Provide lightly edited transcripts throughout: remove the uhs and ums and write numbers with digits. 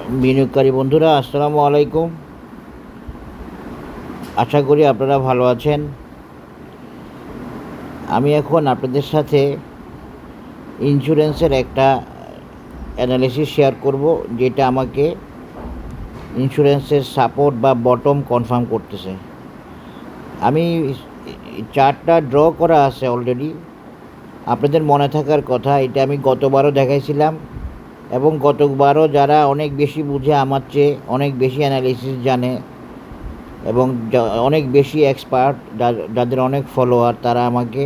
বিনিয়োগকারী বন্ধুরা, আসসালামু আলাইকুম। আশা করি আপনারা ভালো আছেন। আমি এখন আপনাদের সাথে ইন্স্যুরেন্সের একটা অ্যানালিসিস শেয়ার করব, যেটা আমাকে ইন্স্যুরেন্সের সাপোর্ট বা বটম কনফার্ম করতেছে। আমি চার্টটা ড্র করা আছে অলরেডি। আপনাদের মনে থাকার কথা, এটা আমি গতবারও দেখাইছিলাম, এবং গতবারও যারা অনেক বেশি বুঝে, আমার চেয়ে অনেক বেশি অ্যানালিসিস জানে এবং অনেক বেশি এক্সপার্ট, যাদের অনেক ফলোয়ার, তারা আমাকে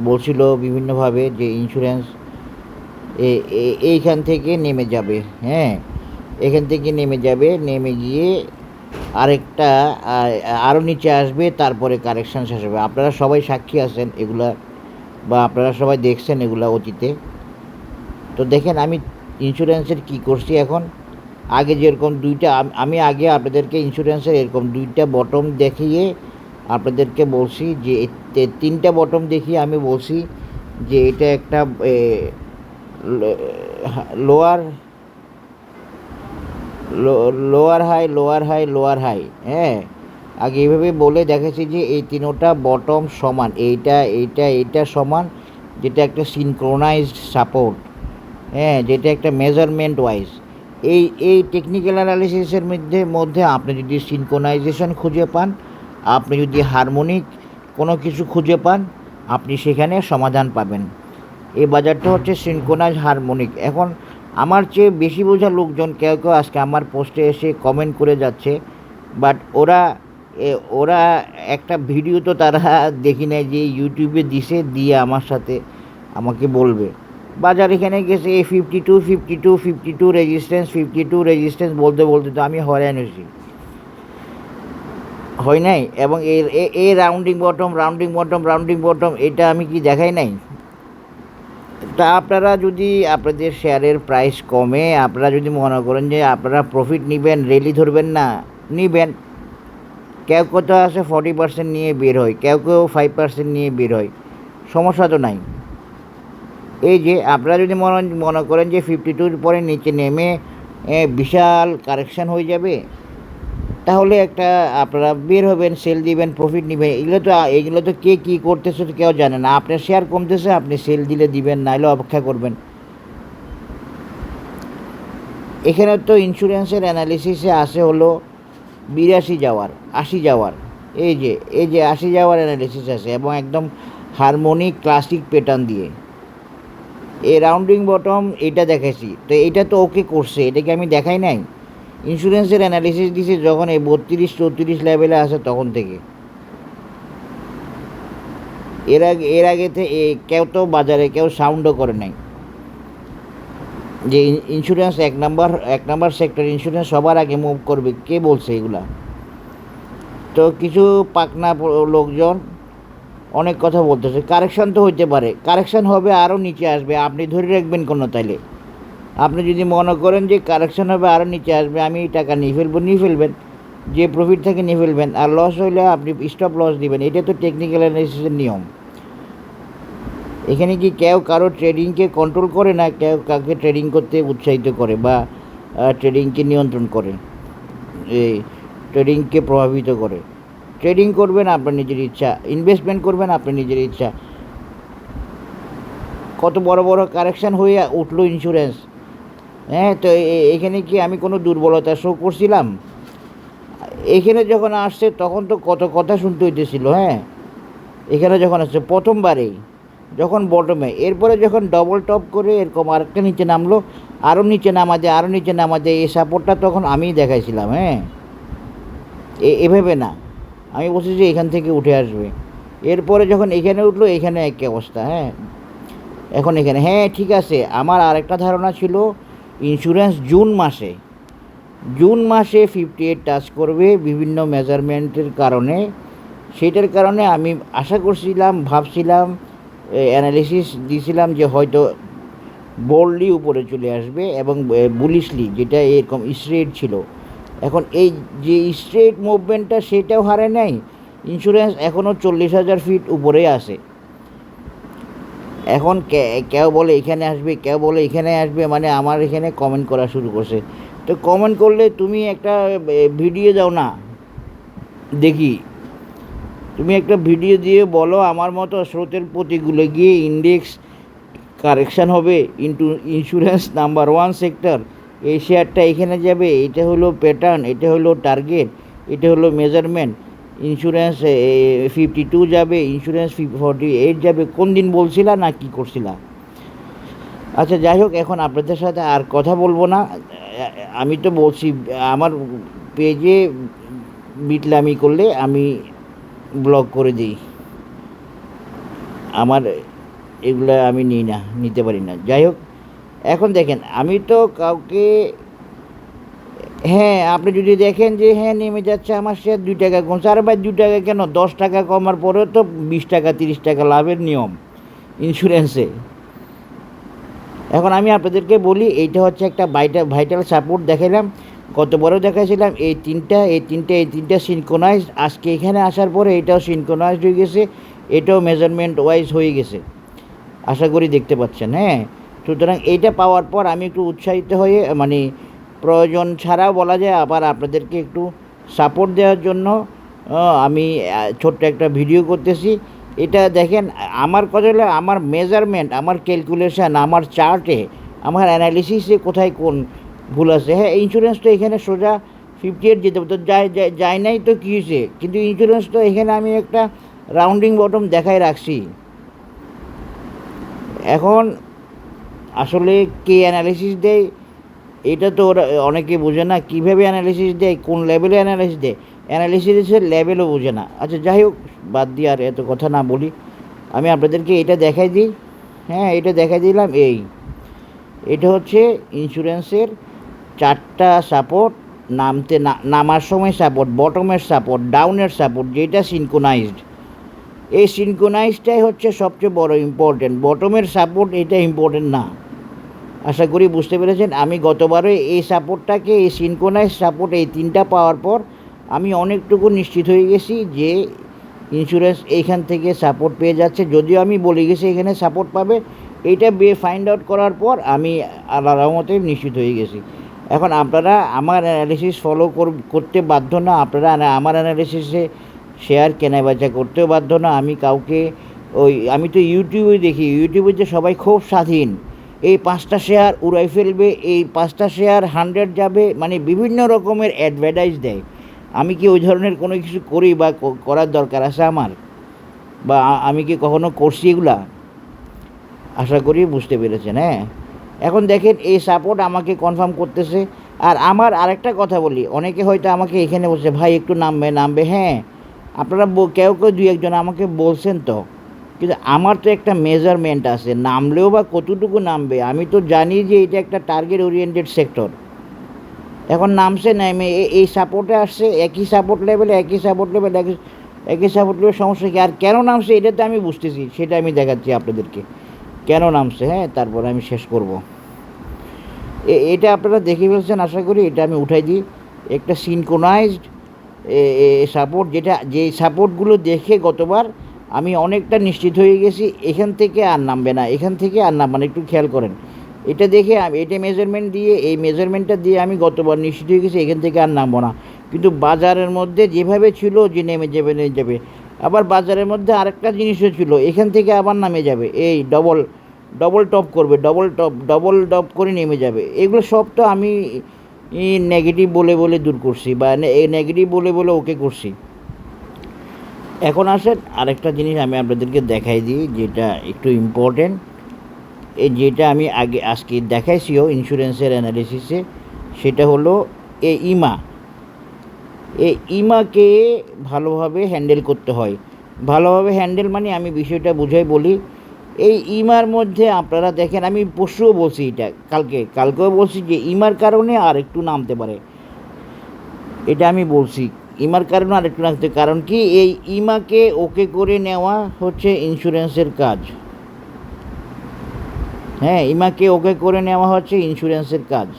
বলছিল বিভিন্নভাবে যে ইন্স্যুরেন্স এইখান থেকে নেমে যাবে। হ্যাঁ, এখান থেকে নেমে যাবে, নেমে গিয়ে আরেকটা আরও নিচে আসবে, তারপরে কারেকশান শেষ হবে। আপনারা সবাই সাক্ষী আছেন এগুলা, বা আপনারা সবাই দেখছেন এগুলা অতীতে। তো দেখেন আমি ইন্স্যুরেন্সের কি করছি এখন। আগে যেরকম দুইটা, আমি আগে আপনাদেরকে ইন্স্যুরেন্সের এরকম দুইটা বটম দেখিয়ে আপনাদেরকে বলছি যে তিনটা বটম দেখিয়ে আমি বলছি যে এটা একটা lower lower high, lower high, lower high. হ্যাঁ, আগে এইভাবে বলে দেখেছি যে এই তিনোটা বটম সমান, এইটা সমান, যেটা একটা সিনক্রোনাইজড সাপোর্ট। হ্যাঁ, যেটা একটা মেজারমেন্ট ওয়াইজ। এই টেকনিক্যাল অ্যানালিসিসের মধ্যে আপনি যদি সিনক্রোনাইজেশন খুঁজে পান, আপনি যদি হারমোনিক কোনো কিছু খুঁজে পান, আপনি সেখানে সমাধান পাবেন। এই বাজারটা হচ্ছে সিনক্রোনাইজ হারমোনিক। এখন আমার চেয়ে বেশি বোঝা লোকজন কেউ কেউ আজকে আমার পোস্টে এসে কমেন্ট করে যাচ্ছে, বাট ওরা একটা ভিডিও তো তারা দেখি নেয় যে ইউটিউবে দিয়ে আমার সাথে আমাকে বলবে বাজার এখানে গেছে 52 রেজিস্ট্যান্স বলতে বলতে তো আমি হয়রান হয়েছি, হয় নাই। এবং এই রাউন্ডিং বটম এটা আমি কি দেখাই নাই? তা আপনারা যদি আপনাদের শেয়ারের প্রাইস কমে, আপনারা যদি মনে করেন যে আপনারা প্রফিট নেবেন, রেলি ধরবেন না, নেবেন। কেউ কোথাও আছে 40% নিয়ে বের হয়, কেউ 5% নিয়ে বের হয়, সমস্যা তো নাই। এই যে আপনারা যদি মনে করেন যে 52 পরে নিচে নেমে বিশাল কারেকশান হয়ে যাবে, তাহলে একটা আপনারা বের হবেন, সেল দিবেন, প্রফিট নেবেন। এগুলো তো কে কী করতেছে তো কেউ জানে না। আপনার শেয়ার কমতেছে, আপনি সেল দিলে দিবেন, নাহলে অপেক্ষা করবেন। এখানে তো ইন্স্যুরেন্সের অ্যানালিসিসে আসে হলো 82 যাওয়ার, 80 যাওয়ার, এই যে 80 যাওয়ার অ্যানালিসিস আছে, এবং একদম হারমোনিক ক্লাসিক প্যাটার্ন দিয়ে এই রাউন্ডিং বটম এটা দেখাইছি। তো এটা তো ওকে করছে, এটাকে আমি দেখাই নাই। ইন্স্যুরেন্সের অ্যানালিসিস দিছে যখন এই 32-34 লেভেলে আসে, তখন থেকে। এর আগে কেউ তো বাজারে কেউ সাউন্ডও করে নাই যে ইন্স্যুরেন্স এক নাম্বার সেক্টর, ইন্স্যুরেন্স সবার আগে মুভ করবে। কে বলছে এগুলা? তো কিছু পাকনা লোকজন অনেক কথা বলতেছে। কারেকশান তো হইতে পারে, কারেকশান হবে, আরও নিচে আসবে, আপনি ধরে রাখবেন কোনো? তাইলে আপনি যদি মনে করেন যে কারেকশান হবে, আরও নিচে আসবে, আমি টাকা নিয়ে ফেলবেন, যে প্রফিট থেকে নিয়ে ফেলবেন, আর লস হইলে আপনি স্টপ লস দিবেন। এটা তো টেকনিক্যাল অ্যানালিসিসের নিয়ম। এখানে কি কেউ কারো ট্রেডিংকে কন্ট্রোল করে না, কেউ কাউকে ট্রেডিং করতে উৎসাহিত করে বা ট্রেডিংকে নিয়ন্ত্রণ করে, এই ট্রেডিংকে প্রভাবিত করে। ট্রেডিং করবেন আপনার নিজের ইচ্ছা, ইনভেস্টমেন্ট করবেন আপনার নিজের ইচ্ছা। কত বড় বড় কারেকশান হয়ে উঠলো ইন্স্যুরেন্স। হ্যাঁ, তো এখানে কি আমি কোনো দুর্বলতা শো করছিলাম? এখানে যখন আসছে তখন তো কত কথা শুনতে হইতেছিল। হ্যাঁ, এখানে যখন আসছে প্রথমবারেই, যখন বটমে, এরপরে যখন ডবল টপ করে এরকম আরেকটা নিচে নামলো, আরও নিচে নামা দেয়, এই সাপোর্টটা তখন আমিই দেখাইছিলাম। হ্যাঁ, এভাবে না, আমি বলছি যে এখান থেকে উঠে আসবে। এরপরে যখন এখানে উঠলো, এখানে একই অবস্থা। হ্যাঁ, এখন এখানে, হ্যাঁ ঠিক আছে। আমার আরেকটা ধারণা ছিল ইন্স্যুরেন্স জুন মাসে 58 টাচ করবে বিভিন্ন মেজারমেন্টের কারণে। সেটার কারণে আমি আশা করছিলাম, ভাবছিলাম, অ্যানালিসিস দিয়েছিলাম যে হয়তো বোল্ডলি উপরে চলে আসবে, এবং বুলিশলি, যেটা এরকম স্ট্রেট ছিল। এখন এই যে স্ট্রেট মুভমেন্টটা, সেটাও হারে নাই। ইন্স্যুরেন্স এখনও 40,000 ফিট উপরেই আছে। এখন কেউ বলে এখানে আসবে, কেউ বলে এখানে আসবে, মানে আমার এখানে কমেন্ট করা শুরু করছে। তো কমেন্ট করলে তুমি একটা ভিডিও দাও না, দেখি তুমি একটা ভিডিও দিয়ে বলো আমার মতো স্রোতের প্রতিকূলে গিয়ে ইন্ডেক্স কারেকশান হবে into insurance number one sector, এই শেয়ারটা এখানে যাবে, এটা হলো প্যাটার্ন, এটা হলো টার্গেট, এটা হলো মেজারমেন্ট, ইন্স্যুরেন্স 52 যাবে, ইন্স্যুরেন্স 48 যাবে, কোন দিন বলছিলা না কি করছিলা? আচ্ছা যাই হোক, এখন আপনাদের সাথে আর কথা বলবো না। আমি তো বলছি আমার পেজে বিটলামি করলে আমি ব্লক করে দিই, আমার এগুলো আমি নিতে পারি না। যাই হোক, এখন দেখেন আমি তো কাউকে, হ্যাঁ আপনি যদি দেখেন যে হ্যাঁ নেমে যাচ্ছে আমার শেয়ার 2 টাকা কমছে, আরে ভাই 2 টাকা কেন, 10 টাকা কমার পরেও তো 20 টাকা 30 টাকা লাভের নিয়ম ইন্স্যুরেন্সে। এখন আমি আপনাদেরকে বলি, এইটা হচ্ছে একটা ভাইটাল সাপোর্ট দেখাইলাম, গতবারও দেখাইছিলাম, এই তিনটা সিনক্রোনাইজড, আজকে এখানে আসার পরে এটাও সিনক্রোনাইজড হয়ে গেছে, এটাও মেজারমেন্ট ওয়াইজ হয়ে গেছে, আশা করি দেখতে পাচ্ছেন। হ্যাঁ, সুতরাং এইটা পাওয়ার পর আমি একটু উৎসাহিত হয়ে, মানে প্রয়োজন ছাড়াও বলা যায়, আবার আপনাদেরকে একটু সাপোর্ট দেওয়ার জন্য আমি ছোট্ট একটা ভিডিও করতেছি। এটা দেখেন, আমার কথা হলো আমার মেজারমেন্ট, আমার ক্যালকুলেশান, আমার চার্টে, আমার অ্যানালিসিসে কোথায় কোন ভুল আছে। হ্যাঁ, ইন্স্যুরেন্স তো এখানে সোজা 58 যেতে হবে, তো যায় নাই তো কী হয়েছে, কিন্তু ইন্স্যুরেন্স তো এখানে আমি একটা রাউন্ডিং বটম দেখাই রাখছি। এখন আসলে কে অ্যানালিসিস দেয় এটা তো ওরা অনেকে বোঝে না, কীভাবে অ্যানালিসিস দেয়, কোন লেভেলে অ্যানালিসিস দেয়, অ্যানালিসিসের লেভেলও বোঝে না। আচ্ছা যাই হোক, বাদ দিয়ে আর এত কথা না বলি, আমি আপনাদেরকে এটা দেখাই দিই। হ্যাঁ, এটা দেখাই দিলাম, এটা হচ্ছে ইন্স্যুরেন্সের 4টা সাপোর্ট, নামার সময় সাপোর্ট, বটমের সাপোর্ট, ডাউনের সাপোর্ট, যেটা সিনক্রোনাইজড। এই সিনক্রোনাইজটাই হচ্ছে সবচেয়ে বড় ইম্পর্টেন্ট, বটমের সাপোর্ট এটা ইম্পর্টেন্ট না। আশা করি বুঝতে পেরেছেন। আমি গতবারে এই সাপোর্টটাকে, এই সিনক্রোনাইজ সাপোর্ট, এই 3টা পাওয়ার পর আমি অনেকটুকু নিশ্চিত হয়ে গেছি যে ইন্স্যুরেন্স এইখান থেকে সাপোর্ট পেয়ে যাচ্ছে, যদিও আমি বলে গেছি এখানে সাপোর্ট পাবে, এইটা ফাইন্ড আউট করার পর আমি আল্লাহর রহমতে নিশ্চিত হয়ে গেছি। এখন আপনারা আমার অ্যানালিসিস ফলো করতে বাধ্য না, আপনারা আমার অ্যানালিসিসে শেয়ার কেনাবেচা করতেও বাধ্য না। আমি কাউকে আমি তো ইউটিউবে দেখি, ইউটিউবে যে সবাই খুব স্বাধীন, এই 5টা শেয়ার উড়াই ফেলবে, এই 5টা শেয়ার 100 যাবে, মানে বিভিন্ন রকমের অ্যাডভার্টাইজ দেয়। আমি কি ওই ধরনের কোনো কিছু করি বা করার দরকার আছে আমার, বা আমি কি কখনো করছি এগুলা? আশা করি বুঝতে পেরেছেন। হ্যাঁ, এখন দেখেন এই সাপোর্ট আমাকে কনফার্ম করতেছে। আর আমার আরেকটা কথা বলি, অনেকে হয়তো আমাকে এখানে বলছে ভাই একটু নামবে, হ্যাঁ আপনারা কেউ 2-1 জন আমাকে বলছেন তো, কিন্তু আমার তো একটা মেজারমেন্ট আছে, নামলেও বা কতটুকু নামবে, আমি তো জানি যে এটা একটা টার্গেট ওরিয়েন্টেড সেক্টর। এখন নামছে নেমে এই সাপোর্টে আসছে, একই সাপোর্ট লেভেল, সমস্যা কি? আর কেন নামছে এটা তো আমি বুঝতেছি, সেটা আমি দেখাচ্ছি আপনাদেরকে কেন নামছে। হ্যাঁ, তারপরে আমি শেষ করব। এটা আপনারা দেখে ফেলছেন আশা করি। এটা আমি উঠাই দিই, একটা সিনক্রোনাইজড সাপোর্ট, যে সাপোর্টগুলো দেখে গতবার আমি অনেকটা নিশ্চিত হয়ে গেছি এখান থেকে আর নামবে না, একটু খেয়াল করেন। এটা দেখে এটা মেজারমেন্ট দিয়ে, এই মেজারমেন্টটা দিয়ে আমি গতবার নিশ্চিত হয়ে গেছি এখান থেকে আর নামবো না। কিন্তু বাজারের মধ্যে যেভাবে ছিল যে নেমে যাবে, আবার বাজারের মধ্যে আরেকটা জিনিসও ছিল, এখান থেকে আবার নামে যাবে, এই ডবল টপ করবে, ডবল টপ করে নেমে যাবে। এগুলো সব তো আমি নেগেটিভ বলে দূর করছি, বা নেগেটিভ বলে ওকে করছি। এখন আসেন আরেকটা জিনিস আমি আপনাদেরকে দেখাই দিই, যেটা একটু ইম্পর্টেন্ট, যেটা আমি আজকে দেখাইছিও ইন্স্যুরেন্সের অ্যানালিসিসে, সেটা হলো ইমাকে ভালোভাবে হ্যান্ডেল করতে হয়। ভালোভাবে হ্যান্ডেল মানে আমি বিষয়টা বুঝাই বলি। এই ইমার মধ্যে আপনারা দেখেন, আমি পরশুও বলছি, এটা কালকেও বলছি যে ইমার কারণে আর একটু নামতে পারে, এটা আমি বলছি ইমার কারণে আর একটু নামতে। কারণ কি, এই ইমাকে ওকে করে নেওয়া হচ্ছে ইন্স্যুরেন্সের কাজ। হ্যাঁ, ইমাকে ওকে করে নেওয়া হচ্ছে ইন্স্যুরেন্সের কাজ।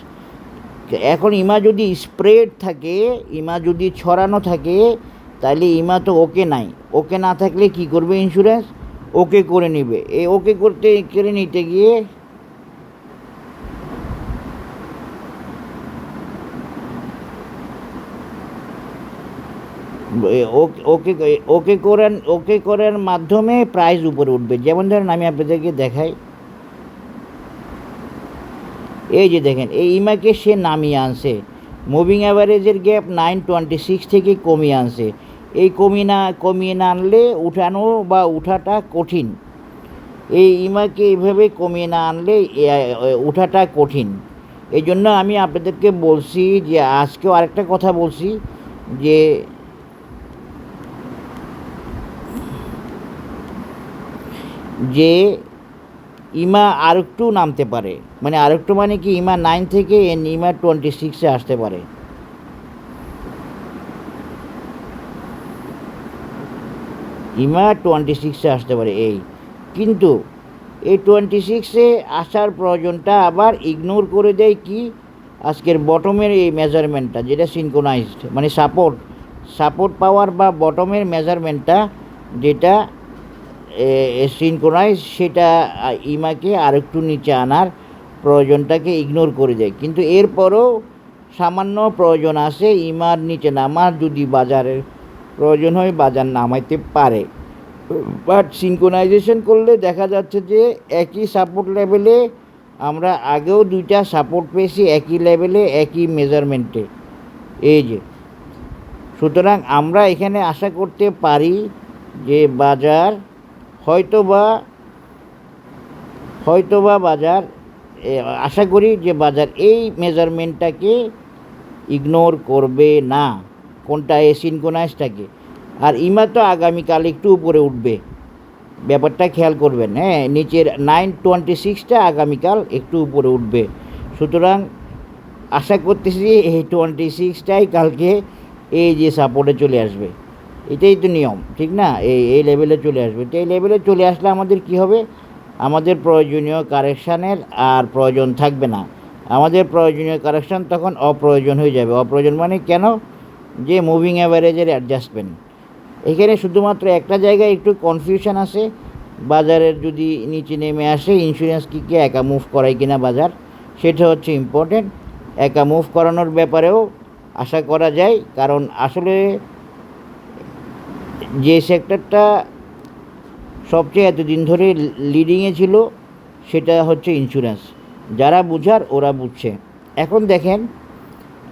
এখন ইমা যদি স্প্রেড থাকে, ইমা যদি ছড়ানো থাকে, তাহলে ইমা তো ওকে নাই, ওকে না থাকলে কি করবে ইন্স্যুরেন্স? ওকে করে নেবে। এই ওকে করে নিতে গিয়ে ওকে ওকে করার মাধ্যমে প্রাইস উপরে উঠবে। যেমন ধরেন আমি আপনাদেরকে দেখাই, এই যে দেখেন এই ইমাকে সে নামিয়ে আনছে, মুভিং অ্যাভারেজের গ্যাপ 926 থেকে কমিয়ে আনছে। এই কমিয়ে না আনলে উঠানো বা উঠাটা কঠিন। এই ইমাকে এইভাবে কমিয়ে না আনলে উঠাটা কঠিন। এই জন্য আমি আপনাদেরকে বলছি যে আজকেও আরেকটা কথা বলছি যে যে ইমা আরেকটু নামতে পারে, মানে আরেকটু মানে কি ইমা 9 থেকে ইমা 26-এ আসতে পারে। ইমা 26-এ আসতে পারে এই, কিন্তু এই 26-এ আসার প্রয়োজনটা আবার ইগনোর করে দেয় কি আজকের বটমের এই মেজারমেন্টটা, যেটা সিনক্রোনাইজড, মানে সাপোর্ট পাওয়ার বা বটমের মেজারমেন্টটা যেটা সিনক্রোনাইজ, সেটা ইমাকে আরেকটু নিচে আনার প্রয়োজনটাকে ইগনোর করে দেয়। কিন্তু এরপরও সামান্য প্রয়োজন আছে ইমার নিচে নামার, যদি বাজারের প্রয়োজন হয় বাজার নামাইতে পারে। বাট সিনক্রোনাইজেশন করলে দেখা যাচ্ছে যে একই সাপোর্ট লেভেলে আমরা আগেও দুইটা সাপোর্ট পেয়েছি, একই লেভেলে একই মেজারমেন্টে, এই যে। সুতরাং আমরা এখানে আশা করতে পারি যে বাজার হয়তোবা বাজার, আশা করি যে বাজার এই মেজারমেন্টটাকে ইগনোর করবে না। কোনটা? এই সিনক্রোনাইজটাকে। আর ইমা তো আগামীকাল একটু উপরে উঠবে, ব্যাপারটা খেয়াল করবেন। হ্যাঁ, নিচের 926টা আগামীকাল একটু উপরে উঠবে। সুতরাং আশা করতেছি এই 26টাই কালকে এই যে সাপোর্টে চলে আসবে। এটাই তো নিয়ম, ঠিক না? এই লেভেলে চলে আসবে। তো এই লেভেলে চলে আসলে আমাদের কি হবে? আমাদের প্রয়োজনীয় কারেকশানের আর প্রয়োজন থাকবে না। আমাদের প্রয়োজনীয় কারেকশান তখন অপ্রয়োজন হয়ে যাবে। অপ্রয়োজন মানে কেন? যে মুভিং অ্যাভারেজের অ্যাডজাস্টমেন্ট। এখানে শুধুমাত্র একটা জায়গায় একটু কনফিউশন আছে, বাজারের যদি নিচে নেমে আসে ইন্স্যুরেন্স কিকে একা মুভ করায় কিনা বাজার, সেটা হচ্ছে ইম্পর্টেন্ট। একা মুভ করানোর ব্যাপারেও আশা করা যায়, কারণ আসলে যে সেক্টরটা সবচেয়ে এতদিন ধরে লিডিংয়ে ছিল সেটা হচ্ছে ইন্স্যুরেন্স। যারা বুঝার ওরা বুঝছে। এখন দেখেন,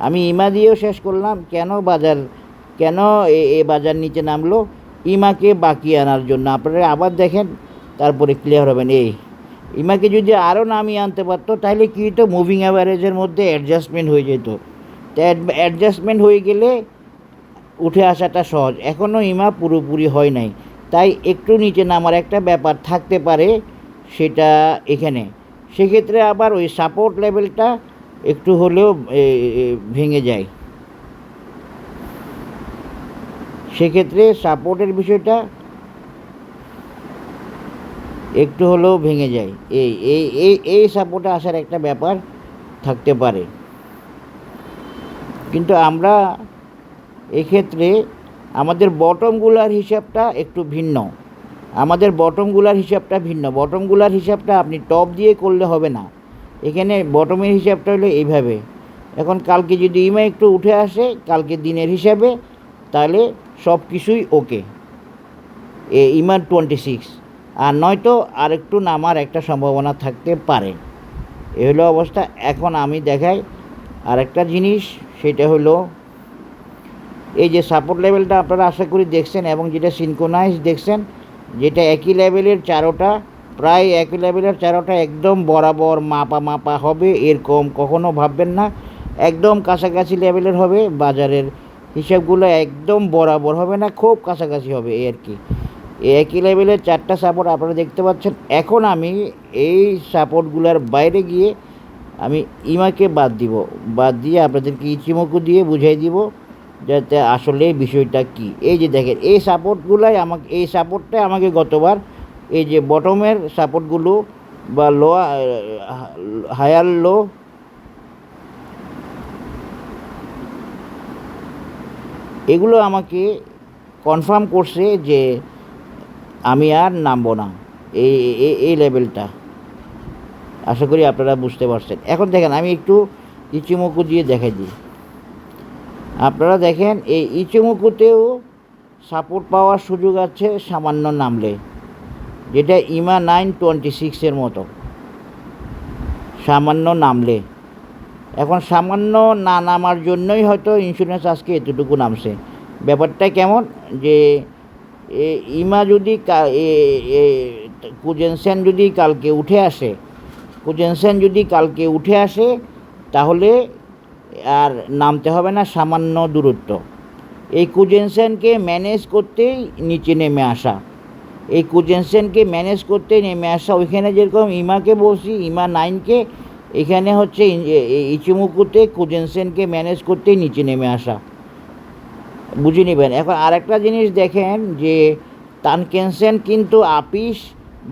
আমি ইমা দিয়েও শেষ করলাম। কেন এ বাজার নিচে নামলো? ইমাকে বাকি আনার জন্য। আপনারা আবার দেখেন, তারপরে ক্লিয়ার হবেন। এই ইমাকে যদি আরও নামিয়ে আনতে পারতো তাহলে কী হতো? মুভিং অ্যাভারেজের মধ্যে অ্যাডজাস্টমেন্ট হয়ে যেত। তো অ্যাডজাস্টমেন্ট হয়ে গেলে উঠে আসাটা সহজ। এখনও ইমা পুরোপুরি হয় নাই, তাই একটু নিচে নামার একটা ব্যাপার থাকতে পারে, সেটা এখানে। সেক্ষেত্রে আবার ওই সাপোর্ট লেভেলটা একটু হলেও ভেঙে যায়। সেক্ষেত্রে সাপোর্টের বিষয়টা একটু হলেও ভেঙে যায়। এই সাপোর্টে আসার একটা ব্যাপার থাকতে পারে। কিন্তু আমরা এক্ষেত্রে আমাদের বটমগুলার হিসাবটা একটু ভিন্ন। বটমগুলার হিসাবটা আপনি টপ দিয়ে করলে হবে না। এখানে বটমের হিসাবটা হলো এইভাবে। এখন কালকে যদি ইমা একটু উঠে আসে কালকে দিনের হিসাবে, তাহলে সব কিছুই ওকে, ইমা 26। আর নয়তো আরেকটু নামার একটা সম্ভাবনা থাকতে পারে। এ হলো অবস্থা। এখন আমি দেখাই আরেকটা জিনিস, সেটা হলো এই যে সাপোর্ট লেভেলটা আপনারা আশা করি দেখছেন, এবং যেটা সিনক্রোনাইজ দেখছেন, যেটা একই লেভেলের চারোটা, প্রায় একই লেভেলের চারোটা একদম বরাবর মাপা হবে। এরকম কখনো ভাববেন না। একদম কাছাকাছি লেভেলের হবে। বাজারের হিসাবগুলো একদম বরাবর হবে না, খুব কাছাকাছি হবে, এই আর কি। একই লেভেলের চারটা সাপোর্ট আপনারা দেখতে পাচ্ছেন। এখন আমি এই সাপোর্টগুলোর বাইরে গিয়ে আমি ইমাকে বাদ দিয়ে আপনাদেরকে ইচিমোকু দিয়ে বুঝাই দিব যাতে আসলে বিষয়টা কি। এই যে দেখেন, এই সাপোর্টটাই আমাকে গতবার এই যে বটমের সাপোর্টগুলো বা হায়ার লো, এগুলো আমাকে কনফার্ম করছে যে আমি আর নামবো না। এই লেভেলটা আশা করি আপনারা বুঝতে পারছেন। এখন দেখেন, আমি একটু ইচিমোকু দিয়ে দেখাই দিই। আপনারা দেখেন, এই ইচিমোকুতেও সাপোর্ট পাওয়ার সুযোগ আছে সামান্য নামলে, যেটা ইমা 926 মতো সামান্য নামলে। এখন সামান্য না নামার জন্যই হয়তো ইন্স্যুরেন্স আজকে এতটুকু নামছে। ব্যাপারটা কেমন যে ইমা যদি কুজেনসেন যদি কালকে উঠে আসে তাহলে আর নামতে হবে না সামান্য দূরত্ব। এই কুজেনসেনকে ম্যানেজ করতেই নিচে নেমে আসা, ওইখানে যেরকম ইমাকে বলছি, ইমা 9কে, এখানে হচ্ছে ইচিমুকুতে কুজেনসেনকে ম্যানেজ করতেই নিচে নেমে আসা, বুঝে নেবেন। এখন আরেকটা জিনিস দেখেন যে তানকেনসেন কিন্তু আপিস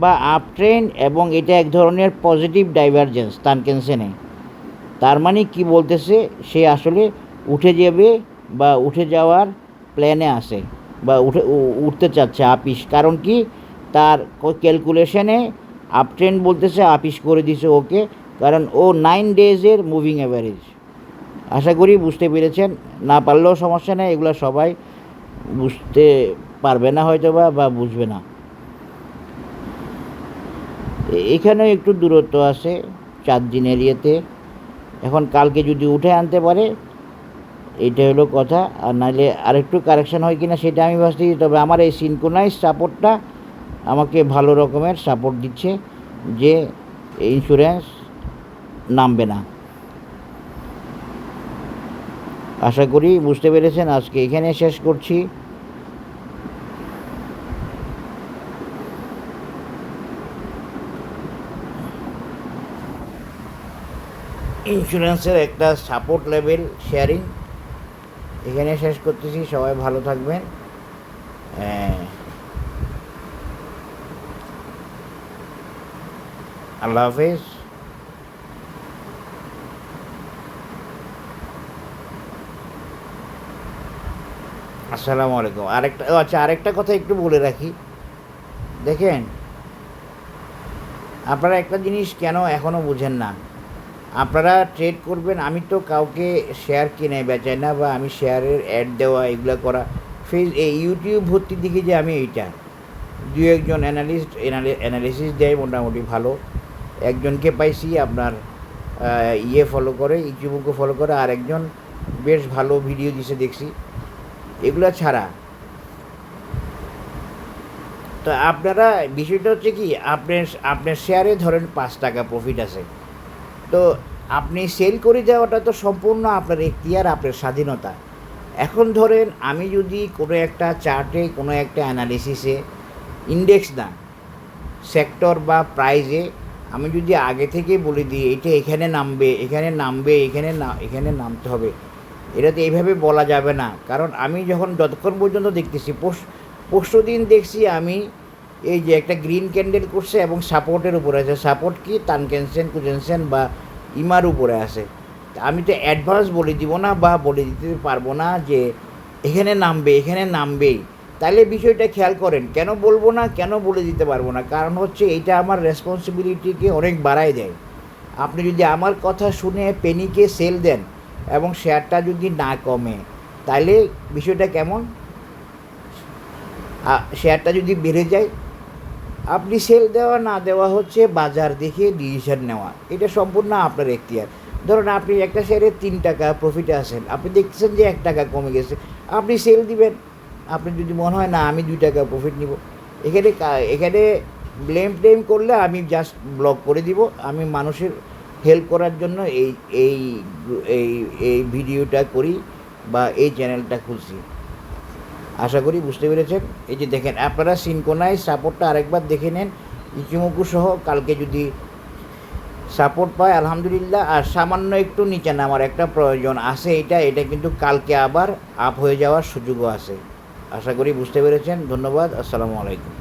বা আপ ট্রেন্ড, এবং এটা এক ধরনের পজিটিভ ডাইভারজেন্স তানকেনসেনে। তার মানে কি বলতেছে, সে আসলে উঠে যাবে বা উঠে যাওয়ার প্ল্যানে আছে বা উঠতে চাচ্ছে আপিস। কারণ কি, তার ক্যালকুলেশনে আপ ট্রেন্ড বলতেছে, আপিস করে দিছে ওকে, কারণ ও 9 ডেজের মুভিং অ্যাভারেজ। আশা করি বুঝতে পেরেছেন। না পারলেও সমস্যা নেই, এগুলো সবাই বুঝতে পারবে না হয়তো বা বুঝবে না। এখানেও একটু দূরত্ব আছে 4 দিনের ইয়েতে। এখন কালকে যদি উঠে আনতে পারে, এইটা হলো কথা। আর নাহলে আরেকটু কারেকশান হয় কিনা সেটা আমি ভাবছি। তবে আমার এই সিনক্রোনাইজ সাপোর্টটা আমাকে ভালো রকমের সাপোর্ট দিচ্ছে যে ইন্স্যুরেন্স নামবে না। আশা করি বুঝতে পেরেছেন। আজকে এখানে শেষ করছি। ইন্স্যুরেন্সের একটা সাপোর্ট লেভেল শেয়ারিং এখানে শেষ করতেছি। সবাই ভালো থাকবেন। আল্লাহ হাফেজ। আসসালামু আলাইকুম। আরেকটা কথা একটু বলে রাখি। দেখেন, আপনারা একটা জিনিস কেন এখনও বুঝেন না, আপনারা ট্রেড করবেন। আমি তো কাউকে শেয়ার কিনে বেচাই না, বা আমি শেয়ারের অ্যাড দেওয়া এগুলো করা এই ইউটিউব ভর্তি দিকে যে আমি এইটা 2-1জন অ্যানালিসিস দেয় মোটামুটি ভালো। একজনকে পাইছি আপনার ফলো করে, ইউটিউবকে ফলো করে, আর একজন বেশ ভালো ভিডিও দিছে দেখছি। এগুলো ছাড়া তো আপনারা, বিষয়টা হচ্ছে কি, আপনার শেয়ারে ধরেন 5 টাকা প্রফিট আছে, তো আপনি সেল করে দেওয়াটা তো সম্পূর্ণ আপনার এখতিয়ার, আপনার স্বাধীনতা। এখন ধরেন আমি যদি কোনো একটা চার্টে, কোনো একটা অ্যানালিসিসে, ইন্ডেক্স না, সেক্টর বা প্রাইজে আমি যদি আগে থেকে বলে দিই এটা এখানে নামবে, এখানে নামতে হবে, এটা তো এইভাবে বলা যাবে না। কারণ আমি যতক্ষণ পর্যন্ত দেখতেছি, পরশু দিন দেখছি আমি এই যে একটা গ্রিন ক্যান্ডেল করছে এবং সাপোর্টের উপরে আছে। সাপোর্ট কি, তানকেনসেন, কুজেনসেন বা ইমার উপরে আছে। আমি তো অ্যাডভান্স বলে দিব না বা বলে দিতে পারবো না যে এখানে নামবেই। তাহলে বিষয়টা খেয়াল করেন, কেন বলবো না, কেন বলে দিতে পারবো না, কারণ হচ্ছে এইটা আমার রেসপন্সিবিলিটিকে অনেক বাড়ায় দেয়। আপনি যদি আমার কথা শুনে পেনিকে সেল দেন এবং শেয়ারটা যদি না কমে, তাহলে বিষয়টা কেমন, শেয়ারটা যদি বেড়ে যায়, আপনি সেল দেওয়া না দেওয়া হচ্ছে বাজার দেখে ডিসিশন নেওয়া, এটা সম্পূর্ণ আপনার এখতিয়ার। ধরুন আপনি একটা শেয়ারে 3 টাকা প্রফিটে আসেন, আপনি দেখছেন যে 1 টাকা কমে গেছে, আপনি সেল দিবেন। আপনি যদি মনে হয় না আমি 2 টাকা প্রফিট নিব, এখানে ব্লেম করলে আমি জাস্ট ব্লক করে দিব। আমি মানুষের হেল্প করার জন্য এই এই এই ভিডিওটা করি বা এই চ্যানেলটা খুলছি। আশা করি বুঝতে পেরেছেন। এই যে দেখেন, আপনারা সিনক্রোনাইজ সাপোর্টটা আরেকবার দেখে নেন, ইচিমোকু সহ। কালকে যদি সাপোর্ট পায় আলহামদুলিল্লাহ, আর সামান্য একটু নিচে নামার একটা প্রয়োজন আছে, এটা কিন্তু কালকে আবার আপ হয়ে যাওয়ার সুযোগও আছে। আশা করি বুঝতে পেরেছেন। ধন্যবাদ। আসসালামু আলাইকুম।